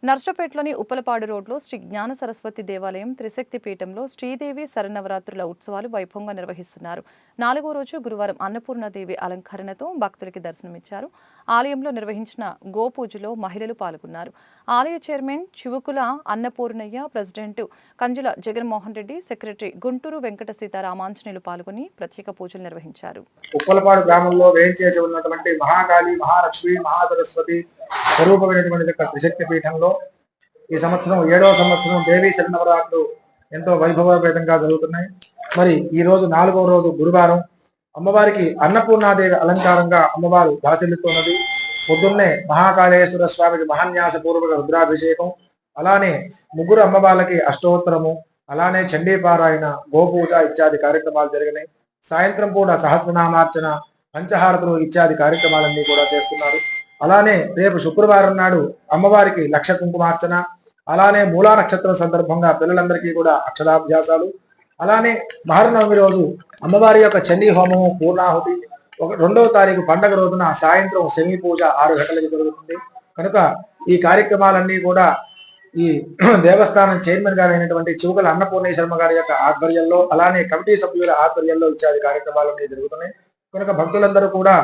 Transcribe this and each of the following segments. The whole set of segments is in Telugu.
నర్సపేటలోని ఉప్పలపాడు రోడ్లో శ్రీ జ్ఞాన సరస్వతి దేవాలయం త్రిశక్తి పీఠంలో శ్రీదేవి శరన్నవరాత్రుల ఉత్సవాలు వైభవంగా నిర్వహిస్తున్నారు. 4వ రోజు గురువారం అన్నపూర్ణాదేవి అలంకరణతో భక్తులకి దర్శనమిచ్చారు. ఆలయంలో నిర్వహించిన గోపూజలో మహిళలు పాల్గొన్నారు. ఆలయ చైర్మన్ చివుకుల అన్నపూర్ణయ్య, ప్రెసిడెంట్ కంజుల జగన్మోహన్ రెడ్డి, సెక్రటరీ గుంటూరు వెంకట సీతారామాంజనేయులు పాల్గొని ప్రత్యేక పూజలు నిర్వహించారు. ఉప్పలపాడు గ్రామంలో వేయించేసి ఉన్నటువంటి మహాకాళి, మహాలక్ష్మి, మహాసరస్వతి స్వరూపమైనటువంటి త్రిశక్తి పీఠంలో ఈ సంవత్సరం 7వ సంవత్సరం దేవీ శరన్నవరాత్రులు ఎంతో వైభవపేతంగా జరుగుతున్నాయి. మరి ఈ రోజు 4వ రోజు గురువారం అమ్మవారికి అన్నపూర్ణాదేవి అలంకారంగా అమ్మవారు భాసిల్లుతున్నది. పొద్దున్నే మహాకాళేశ్వర స్వామికి మహాన్యాస పూర్వక రుద్రాభిషేకం, అలానే ముగ్గురు అమ్మవార్లకి అష్టోత్తరము, అలానే చండీపారాయణ, గోపూజ ఇత్యాది కార్యక్రమాలు జరిగినాయి. సాయంత్రం పూట సహస్రనామార్చన, పంచహారతులు ఇత్యాది కార్యక్రమాలన్నీ కూడా చేస్తున్నారు. అలానే రేపు శుక్రవారం నాడు అమ్మవారికి లక్ష కుంకుమార్చన, అలానే మూలా నక్షత్రం సందర్భంగా పిల్లలందరికీ కూడా అక్షరాభ్యాసాలు, అలానే మహర్నవమి రోజు అమ్మవారి యొక్క చండీ హోమము, పూర్ణాహుతి, 2వ తారీఖు పండగ రోజున సాయంత్రం శని పూజ 6 గంటలకు జరుగుతుంది. కనుక ఈ కార్యక్రమాలన్నీ కూడా ఈ దేవస్థానం చైర్మన్ గారు అయినటువంటి చివుకల అన్నపూర్ణేశ్వరమ్మ గారి యొక్క ఆధ్వర్యంలో, అలానే కమిటీ సభ్యుల ఆధ్వర్యంలో ఇత్యాది కార్యక్రమాలన్నీ జరుగుతున్నాయి. కనుక భక్తులందరూ కూడా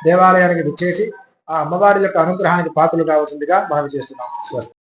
దేవాలయానికి విచ్చేసి ఆ అమ్మవారి యొక్క అనుగ్రహానికి పాత్రలు కావాల్సిందిగా మనవి చేస్తున్నాం. స్వస్తి.